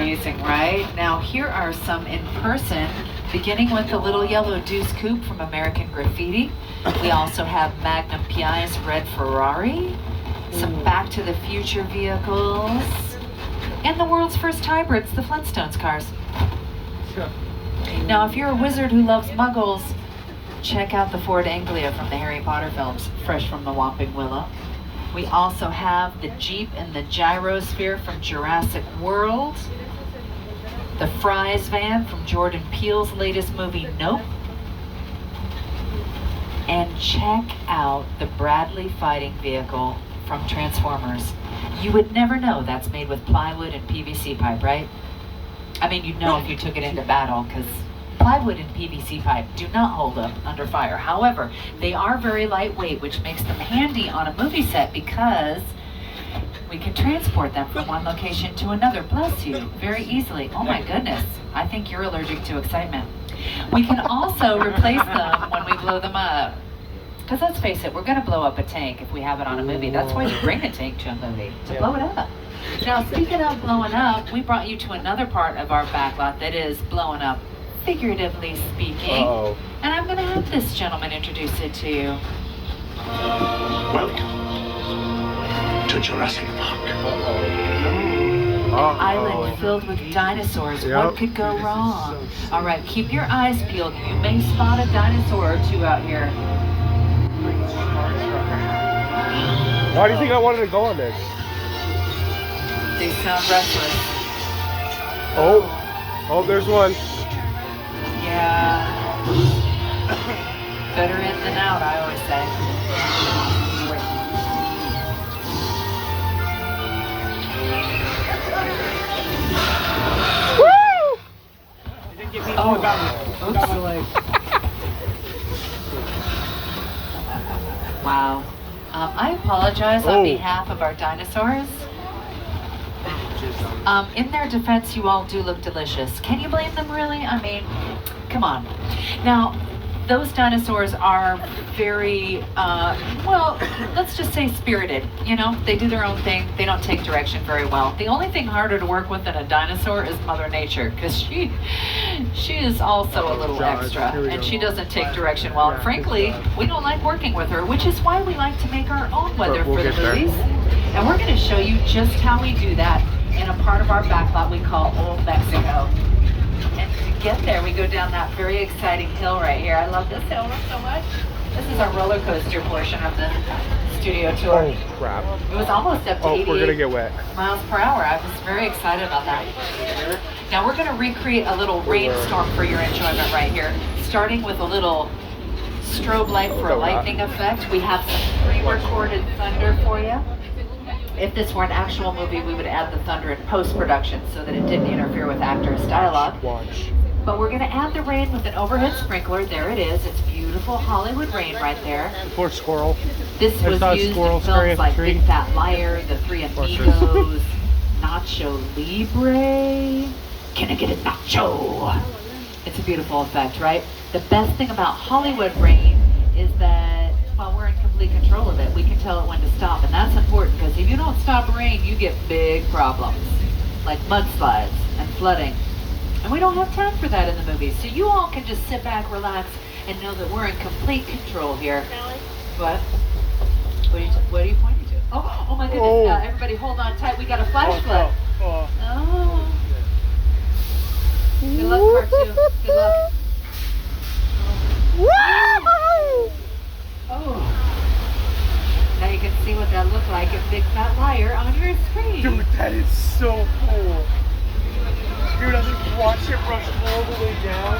amazing, right? Now here are some in person, beginning with the little yellow Deuce Coupe from American Graffiti. We also have Magnum PI's red Ferrari, some Back to the Future vehicles, and the world's first hybrids, the Flintstones cars. Now if you're a wizard who loves muggles, check out the Ford Anglia from the Harry Potter films, fresh from the Whomping Willow. We also have the Jeep and the Gyrosphere from Jurassic World, the Fry's van from Jordan Peele's latest movie, Nope. And check out the Bradley fighting vehicle from Transformers. You would never know that's made with plywood and PVC pipe, right? I mean, you'd know if you took it into battle, because plywood and PVC pipe do not hold up under fire. However, they are very lightweight, which makes them handy on a movie set because we can transport them from one location to another, bless you, very easily. Oh my goodness, I think you're allergic to excitement. We can also replace them when we blow them up. Because let's face it, we're going to blow up a tank if we have it on a movie. That's why you bring a tank to a movie, to blow it up. Now, speaking of blowing up, we brought you to another part of our backlot that is blowing up, figuratively speaking. And I'm going to have this gentleman introduce it to you. Welcome to Jurassic Park. An island filled with dinosaurs. What could go wrong? All right, keep your eyes peeled. You may spot a dinosaur or two out here. Why do you think I wanted to go on this? They sound restless. Oh, there's one. Yeah. Better in than out, I always say. Woo! Wow. I apologize on behalf of our dinosaurs. In their defense, you all do look delicious. Can you blame them, really? I mean, come on. Now, those dinosaurs are very, well, let's just say spirited. You know, they do their own thing. They don't take direction very well. The only thing harder to work with than a dinosaur is Mother Nature, because she is also a little extra, and she doesn't take direction well. And frankly, we don't like working with her, which is why we like to make our own weather for the movies. And we're going to show you just how we do that in a part of our backlot we call Old Mexico. And to get there, we go down that very exciting hill right here. I love this hill so much. This is our roller coaster portion of the studio tour. Oh, crap. It was almost up to 88 we're gonna get wet. miles per hour. I was very excited about that. Now we're going to recreate a little rainstorm for your enjoyment right here, starting with a little strobe light for a lightning effect. We have some pre-recorded thunder for you. If this were an actual movie, we would add the thunder in post-production so that it didn't interfere with actors' dialogue. Watch. But we're going to add the rain with an overhead sprinkler. There it is. It's beautiful Hollywood rain right there. Poor squirrel. This was used in films like Big Fat Liar, The Three Amigos, Nacho Libre. Can I get a nacho? It's a beautiful effect, right? The best thing about Hollywood rain is that, well, we're in complete control of it. We can tell it when to stop, and that's important because if you don't stop rain, you get big problems, like mudslides and flooding. And we don't have time for that in the movies. So you all can just sit back, relax, and know that we're in complete control here. What? What are you pointing to? Oh my goodness. Everybody hold on tight. We got a flash flood. Oh. Good luck, part two. Good luck. Oh. Now you can see what that looked like in Big Fat Liar on your screen. Dude, that is so cool. Dude, I just watched it rush all the way down.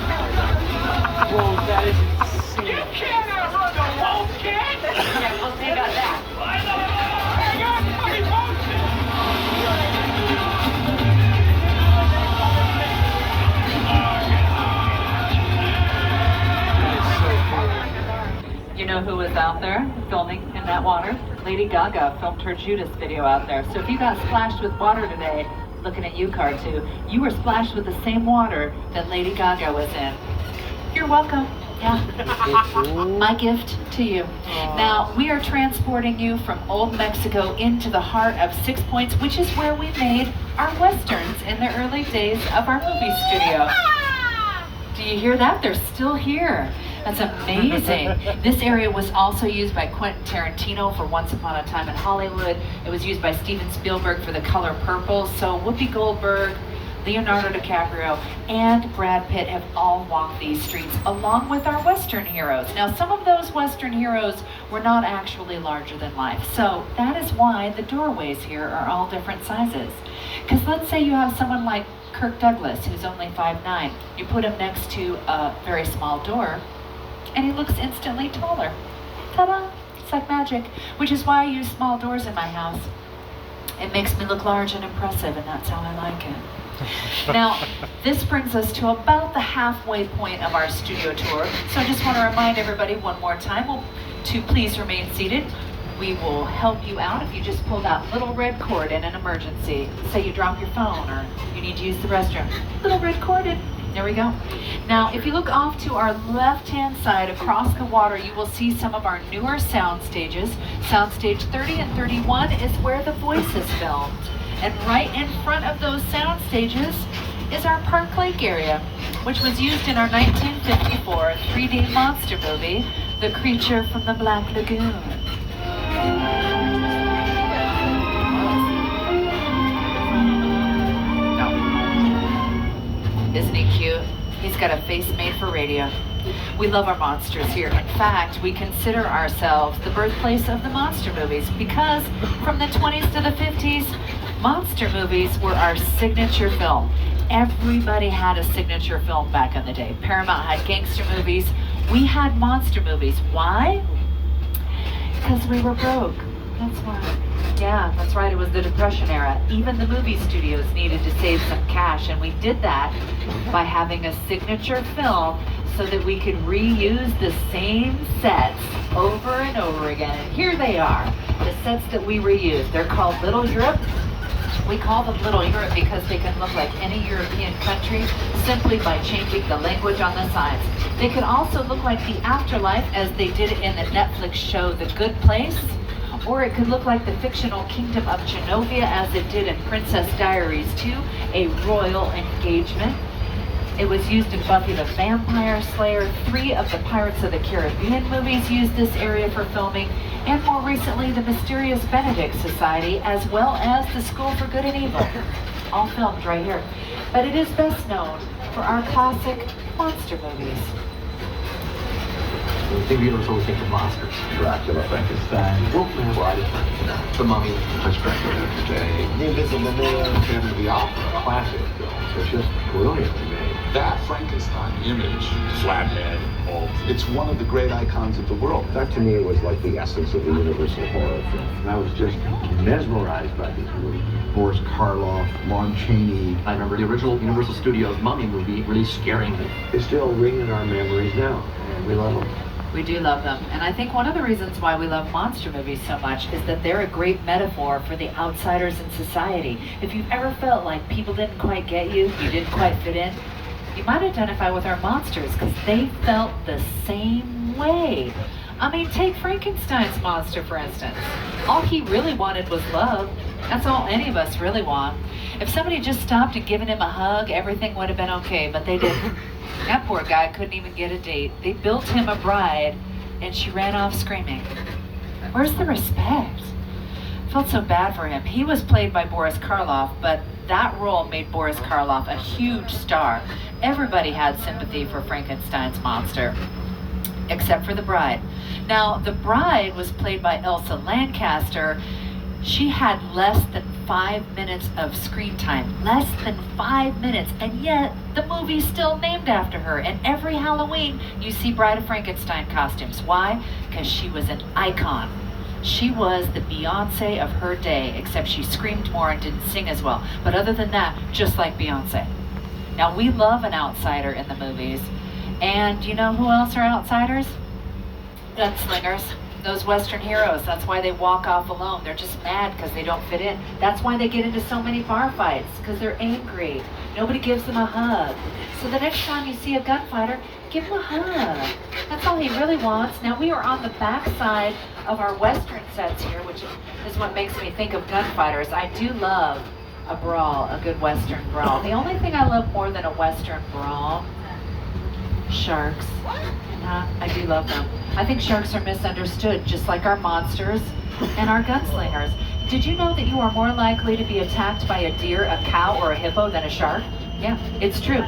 Whoa, that is insane. You can't outrun the wolf, kid! Yeah, well, they got that. I got fucking motion! You know who was out there filming in that water? Lady Gaga filmed her Judas video out there. So if you got splashed with water today, looking at you, Car 2, you were splashed with the same water that Lady Gaga was in. You're welcome. Yeah. My gift to you. Now, we are transporting you from Old Mexico into the heart of 6 Points, which is where we made our westerns in the early days of our movie studio. Do you hear that? They're still here. That's amazing. This area was also used by Quentin Tarantino for Once Upon a Time in Hollywood. It was used by Steven Spielberg for The Color Purple. So Whoopi Goldberg, Leonardo DiCaprio, and Brad Pitt have all walked these streets along with our Western heroes. Now, some of those Western heroes were not actually larger than life. So that is why the doorways here are all different sizes. Because let's say you have someone like Kirk Douglas, who's only 5'9". You put him next to a very small door, and he looks instantly taller. Ta-da! It's like magic, which is why I use small doors in my house. It makes me look large and impressive, and that's how I like it. Now, this brings us to about the halfway point of our studio tour, so I just want to remind everybody one more time to please remain seated. We will help you out if you just pull that little red cord in an emergency. Say you drop your phone or you need to use the restroom. Little red cord in. There we go. Now, if you look off to our left-hand side across the water, you will see some of our newer sound stages. Soundstage 30 and 31 is where The Voice is filmed. And right in front of those sound stages is our Park Lake area, which was used in our 1954 3D monster movie, The Creature from the Black Lagoon. Isn't he cute? He's got a face made for radio. We love our monsters here. In fact, we consider ourselves the birthplace of the monster movies because from the 20s to the 50s, monster movies were our signature film. Everybody had a signature film back in the day. Paramount had gangster movies. We had monster movies. Why? Because we were broke. That's why. Yeah, that's right. It was the Depression era. Even the movie studios needed to save some cash, and we did that by having a signature film so that we could reuse the same sets over and over again. And here they are, the sets that we reused. They're called Little Europe. We call them Little Europe because they can look like any European country simply by changing the language on the signs. They can also look like the afterlife as they did it in the Netflix show The Good Place, or it could look like the fictional kingdom of Genovia as it did in Princess Diaries 2, a royal engagement. It was used in Buffy the Vampire Slayer. 3 of the Pirates of the Caribbean movies used this area for filming, and more recently the Mysterious Benedict Society, as well as the School for Good and Evil, all filmed right here. But it is best known for our classic monster movies. The Universal think of monsters. Dracula, Frankenstein, Wolfman, Bride of Frankenstein, The Mummy, Touch Dracula today, The Invisible Man, Phantom of the Opera, classic films. They're just brilliantly made. That Frankenstein image, flathead, Hulk, it's one of the great icons of the world. That to me was like the essence of the Universal horror film. And I was just mesmerized by these movies. Boris Karloff, Lon Chaney. I remember the original Universal Studios Mummy movie really scaring me. They still ring in our memories now. We love them. We do love them. And I think one of the reasons why we love monster movies so much is that they're a great metaphor for the outsiders in society. If you've ever felt like people didn't quite get you, you didn't quite fit in, you might identify with our monsters because they felt the same way. I mean, take Frankenstein's monster, for instance. All he really wanted was love. That's all any of us really want. If somebody just stopped and given him a hug, everything would have been okay, but they didn't. That poor guy couldn't even get a date. They built him a bride, and she ran off screaming. Where's the respect? Felt so bad for him. He was played by Boris Karloff, but that role made Boris Karloff a huge star. Everybody had sympathy for Frankenstein's monster, except for the bride. Now, the bride was played by Elsa Lancaster. She had less than 5 minutes of screen time. Less than 5 minutes, and yet the movie's still named after her. And every Halloween, you see Bride of Frankenstein costumes. Why? Because she was an icon. She was the Beyonce of her day, except she screamed more and didn't sing as well. But other than that, just like Beyonce. Now, we love an outsider in the movies. And you know who else are outsiders? Gunslingers. Those Western heroes. That's why they walk off alone. They're just mad because they don't fit in. That's why they get into so many bar fights, because they're angry. Nobody gives them a hug. So the next time you see a gunfighter, Give him a hug. That's all he really wants. Now we are on the back side of our Western sets here, which is what makes me think of gunfighters. I do love a brawl, a good Western brawl. The only thing I love more than a Western brawl, sharks. I do love them. I think sharks are misunderstood, just like our monsters and our gunslingers. Did you know that you are more likely to be attacked by a deer, a cow, or a hippo than a shark? Yeah, it's true.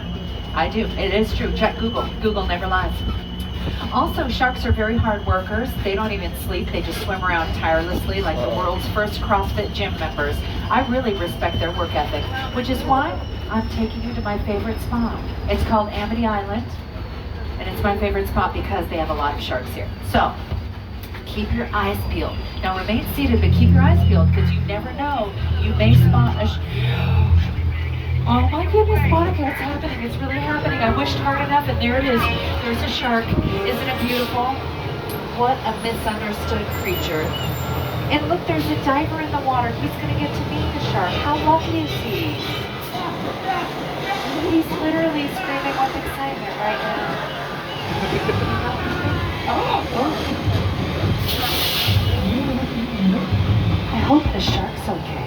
I do. It is true. Check Google. Google never lies. Also, sharks are very hard workers. They don't even sleep. They just swim around tirelessly like the world's first CrossFit gym members. I really respect their work ethic, which is why I'm taking you to my favorite spot. It's called Amity Island, and it's my favorite spot because they have a lot of sharks here. So, keep your eyes peeled. Now remain seated, but keep your eyes peeled because you never know. You may spot a oh my goodness, Monica, it's happening. It's really happening. I wished hard enough, and there it is. There's a shark. Isn't it beautiful? What a misunderstood creature. And look, there's a diver in the water. He's going to get to meet the shark. How lucky is he? He's literally screaming with excitement right now. I hope the shark's okay.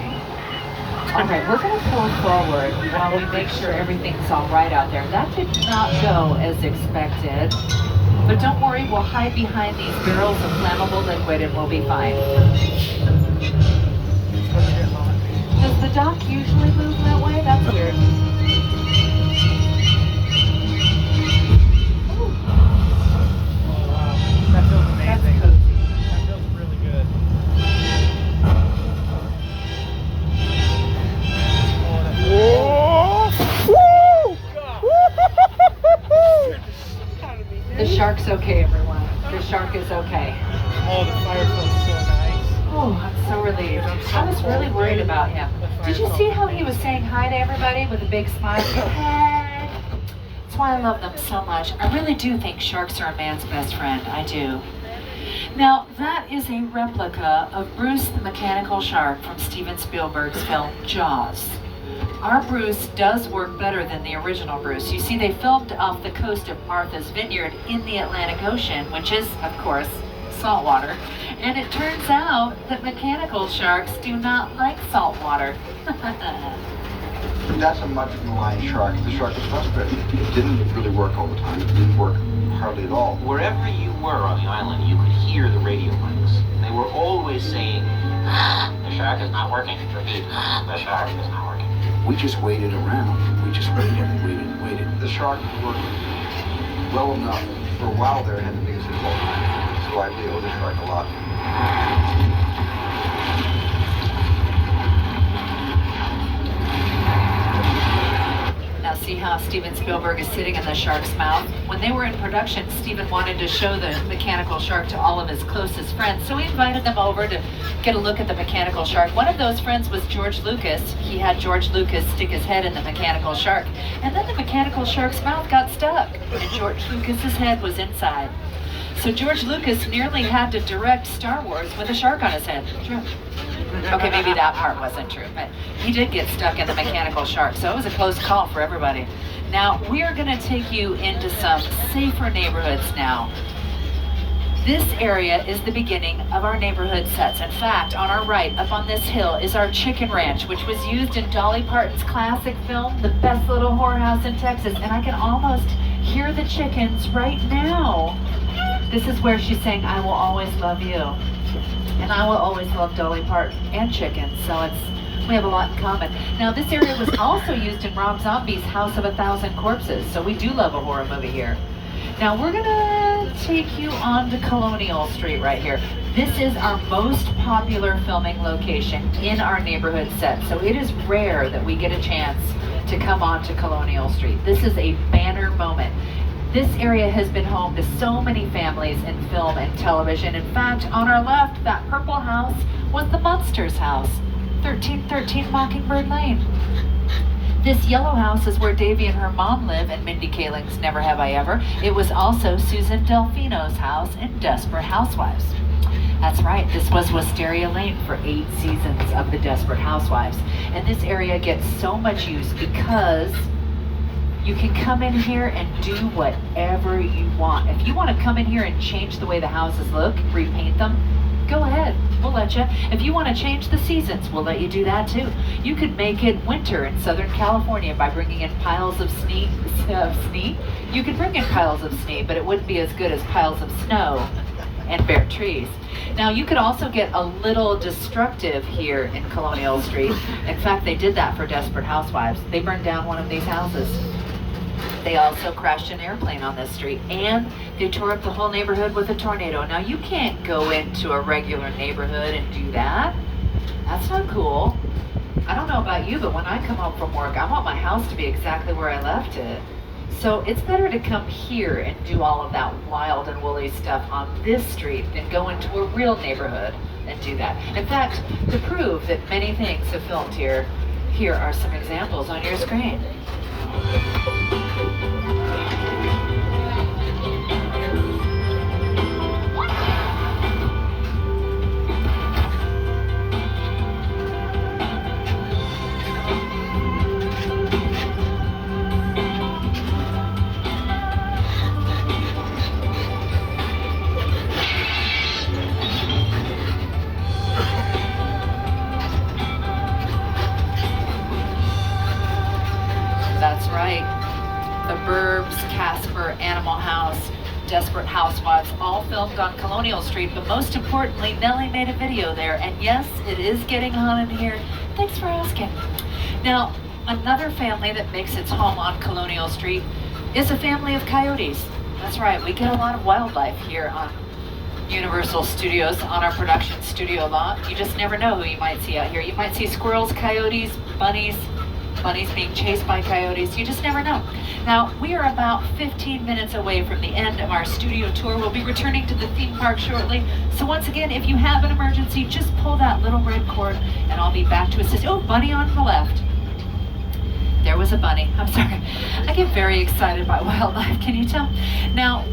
All right, we're going to pull forward while we make sure everything's all right out there. That did not go as expected. But don't worry, we'll hide behind these barrels of flammable liquid and we'll be fine. Does the dock usually move that way? That's weird. That feels amazing. That's cozy. That feels really good. The shark's okay, everyone. The shark is okay. Oh, the fire feels so nice. Oh, I'm so relieved. I was really worried about him. Did you see how he was saying hi to everybody with a big smile? Hey. That's why I love them so much. I really do think sharks are a man's best friend. I do. Now, that is a replica of Bruce the Mechanical Shark from Steven Spielberg's film Jaws. Our Bruce does work better than the original Bruce. You see, they filmed off the coast of Martha's Vineyard in the Atlantic Ocean, which is, of course, saltwater. And it turns out that mechanical sharks do not like saltwater. That's a much maligned shark. The shark was frustrated. It didn't really work all the time. It didn't work hardly at all. Wherever you were on the island, you could hear the radio links. They were always saying, the shark is not working. Repeat, the shark is not working. We just waited around. We just waited and waited and waited. The shark worked well enough. For a while there, it had the biggest hit of all time. So I really owe the shark a lot. Now see how Steven Spielberg is sitting in the shark's mouth? When they were in production, Steven wanted to show the mechanical shark to all of his closest friends, so he invited them over to get a look at the mechanical shark. One of those friends was George Lucas. He had George Lucas stick his head in the mechanical shark, and then the mechanical shark's mouth got stuck, and George Lucas's head was inside. So George Lucas nearly had to direct Star Wars with a shark on his head. True. Okay, maybe that part wasn't true, but he did get stuck in the mechanical shark, so it was a close call for everybody. Now, we are going to take you into some safer neighborhoods now. This area is the beginning of our neighborhood sets. In fact, on our right, up on this hill, is our chicken ranch, which was used in Dolly Parton's classic film, The Best Little Whorehouse in Texas, and I can almost hear the chickens right now. This is where she's saying, I will always love you. And I will always love Dolly Parton and chickens, so we have a lot in common. Now, this area was also used in Rob Zombie's House of a Thousand Corpses, so we do love a horror movie here. Now, we're gonna take you on to Colonial Street right here. This is our most popular filming location in our neighborhood set, so it is rare that we get a chance to come on to Colonial Street. This is a banner moment. This area has been home to so many families in film and television. In fact, on our left, that purple house was the Munsters' house, 1313 Mockingbird Lane. This yellow house is where Davy and her mom live in Mindy Kaling's Never Have I Ever. It was also Susan Delfino's house in Desperate Housewives. That's right, this was Wisteria Lane for 8 seasons of the Desperate Housewives. And this area gets so much use because You can come in here and do whatever you want. If you want to come in here and change the way the houses look, repaint them, go ahead, we'll let you. If you want to change the seasons, we'll let you do that too. You could make it winter in Southern California by bringing in piles of snow. You could bring in piles of snow, but it wouldn't be as good as piles of snow and bare trees. Now you could also get a little destructive here in Colonial Street. In fact, they did that for Desperate Housewives. They burned down one of these houses. They also crashed an airplane on this street, and they tore up the whole neighborhood with a tornado. Now you can't go into a regular neighborhood and do that. That's not cool. I don't know about you, but when I come home from work, I want my house to be exactly where I left it. So it's better to come here and do all of that wild and woolly stuff on this street than go into a real neighborhood and do that. In fact, to prove that many things have filmed here, here are some examples on your screen. That's right. The Burbs, Casper, Animal House, Desperate Housewives, all filmed on Colonial Street, but most importantly, Nellie made a video there, and yes, it is getting hot in here. Thanks for asking. Now, another family that makes its home on Colonial Street is a family of coyotes. That's right, we get a lot of wildlife here on Universal Studios, on our production studio lot. You just never know who you might see out here. You might see squirrels, coyotes, bunnies being chased by coyotes. You just never know. Now, we are about 15 minutes away from the end of our studio tour. We'll be returning to the theme park shortly. So once again, if you have an emergency, just pull that little red cord and I'll be back to assist. Oh, bunny on the left. There was a bunny. I'm sorry. I get very excited by wildlife, can you tell? Now,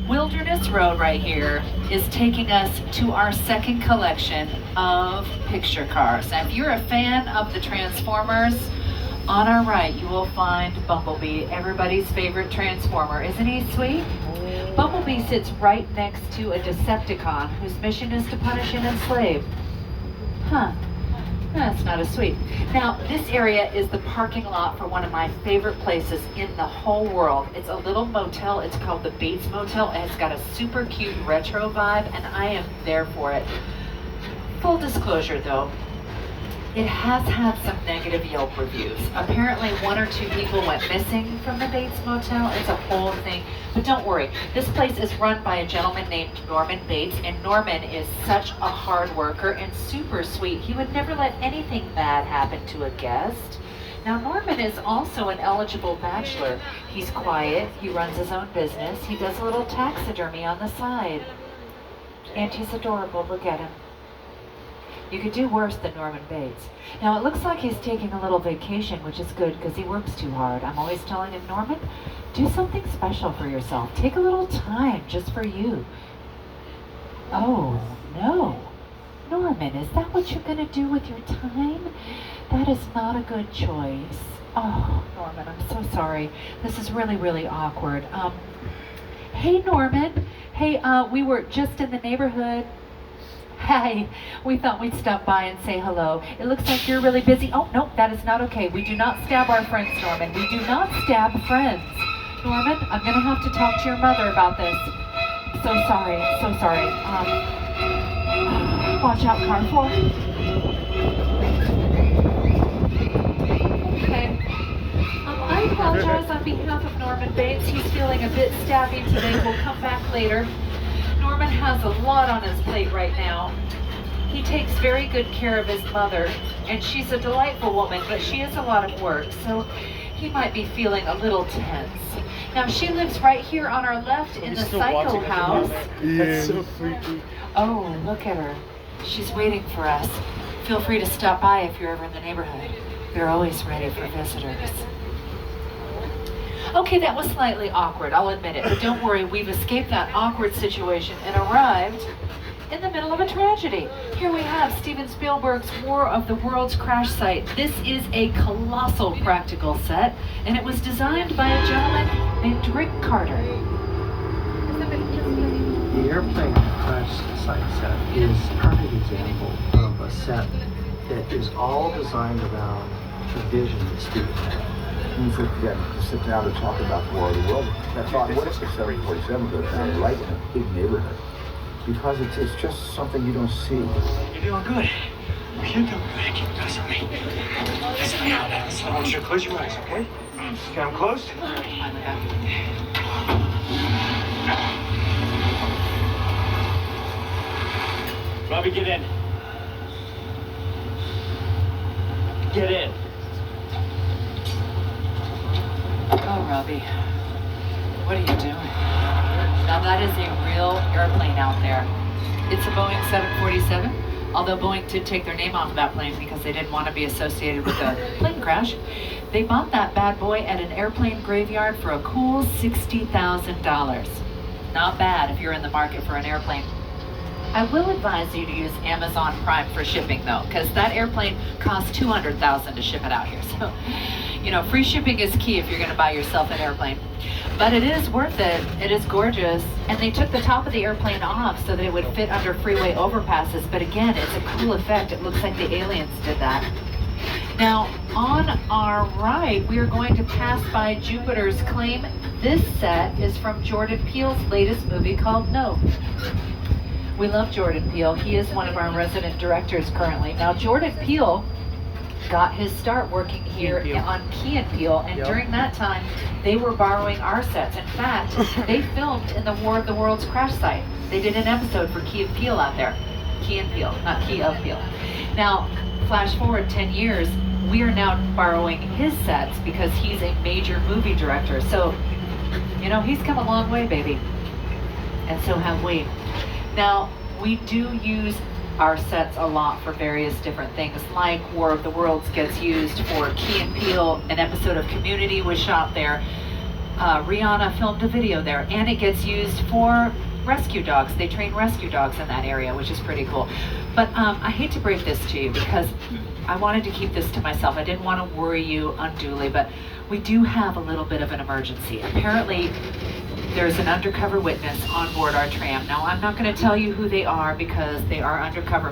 Wilderness Road right here is taking us to our second collection of picture cars. Now, if you're a fan of the Transformers, on our right, you will find Bumblebee, everybody's favorite Transformer. Isn't he sweet? Bumblebee sits right next to a Decepticon whose mission is to punish and enslave. Huh. That's not as sweet. Now, this area is the parking lot for one of my favorite places in the whole world. It's a little motel. It's called the Bates Motel, and it's got a super cute retro vibe, and I am there for it. Full disclosure, though, it has had some negative Yelp reviews. Apparently, 1 or 2 people went missing from the Bates Motel. It's a whole thing. But don't worry, this place is run by a gentleman named Norman Bates, and Norman is such a hard worker and super sweet. He would never let anything bad happen to a guest. Now, Norman is also an eligible bachelor. He's quiet, he runs his own business, he does a little taxidermy on the side. And he's adorable, look at him. You could do worse than Norman Bates. Now, it looks like he's taking a little vacation, which is good because he works too hard. I'm always telling him, Norman, do something special for yourself. Take a little time just for you. Oh, no. Norman, is that what you're going to do with your time? That is not a good choice. Oh, Norman, I'm so sorry. This is really, really awkward. Hey, Norman. Hey, we were just in the neighborhood. Hi, we thought we'd stop by and say hello. It looks like you're really busy. Oh, no, that is not okay. We do not stab our friends, Norman. We do not stab friends. Norman, I'm going to have to talk to your mother about this. So sorry, so sorry. Watch out, car 4. Okay. I apologize on behalf of Norman Bates. He's feeling a bit stabby today. We'll come back later. Norman has a lot on his plate right now. He takes very good care of his mother, and she's a delightful woman, but she has a lot of work, so he might be feeling a little tense. Now, she lives right here on our left in the Psycho House. That's so freaky. Oh, look at her. She's waiting for us. Feel free to stop by if you're ever in the neighborhood. We're always ready for visitors. Okay, that was slightly awkward, I'll admit it, but don't worry, we've escaped that awkward situation and arrived in the middle of a tragedy. Here we have Steven Spielberg's War of the Worlds crash site. This is a colossal practical set, and it was designed by a gentleman named Rick Carter. The airplane crash site set is a perfect example of a set that is all designed around the vision that Steven had. And you forget to sit down to talk about the War of the World. I thought, what if the 747 goes down right in a big neighborhood? Because it's just something you don't see. You're doing good. You're doing good. Keep pressing me. Press me out. I want you to close your eyes, okay? Okay, I'm closed. Robbie, get in. Get in. Oh, Robbie, what are you doing? Now that is a real airplane out there. It's a Boeing 747, although Boeing did take their name off of that plane because they didn't want to be associated with a plane crash. They bought that bad boy at an airplane graveyard for a cool $60,000. Not bad if you're in the market for an airplane. I will advise you to use Amazon Prime for shipping though, because that airplane costs $200,000 to ship it out here. So, you know, free shipping is key if you're going to buy yourself an airplane. But it is worth it. It is gorgeous. And they took the top of the airplane off so that it would fit under freeway overpasses. But again, it's a cool effect. It looks like the aliens did that. Now, on our right, we are going to pass by Jupiter's Claim. This set is from Jordan Peele's latest movie called Nope. We love Jordan Peele. He is one of our resident directors currently. Now, Jordan Peele got his start working here on Key and Peele, and during that time, they were borrowing our sets. In fact, they filmed in the War of the Worlds crash site. They did an episode for Key and Peele out there. Key and Peele, not Key of Peele. Now, flash forward 10 years, we are now borrowing his sets because he's a major movie director. So, you know, he's come a long way, baby. And so have we. Now, we do use our sets a lot for various different things, like War of the Worlds gets used for Key and Peele. An episode of Community was shot there. Rihanna filmed a video there, and it gets used for rescue dogs. They train rescue dogs in that area, which is pretty cool. But I hate to break this to you because I wanted to keep this to myself. I didn't want to worry you unduly, but we do have a little bit of an emergency. Apparently, there's an undercover witness on board our tram. Now, I'm not going to tell you who they are because they are undercover.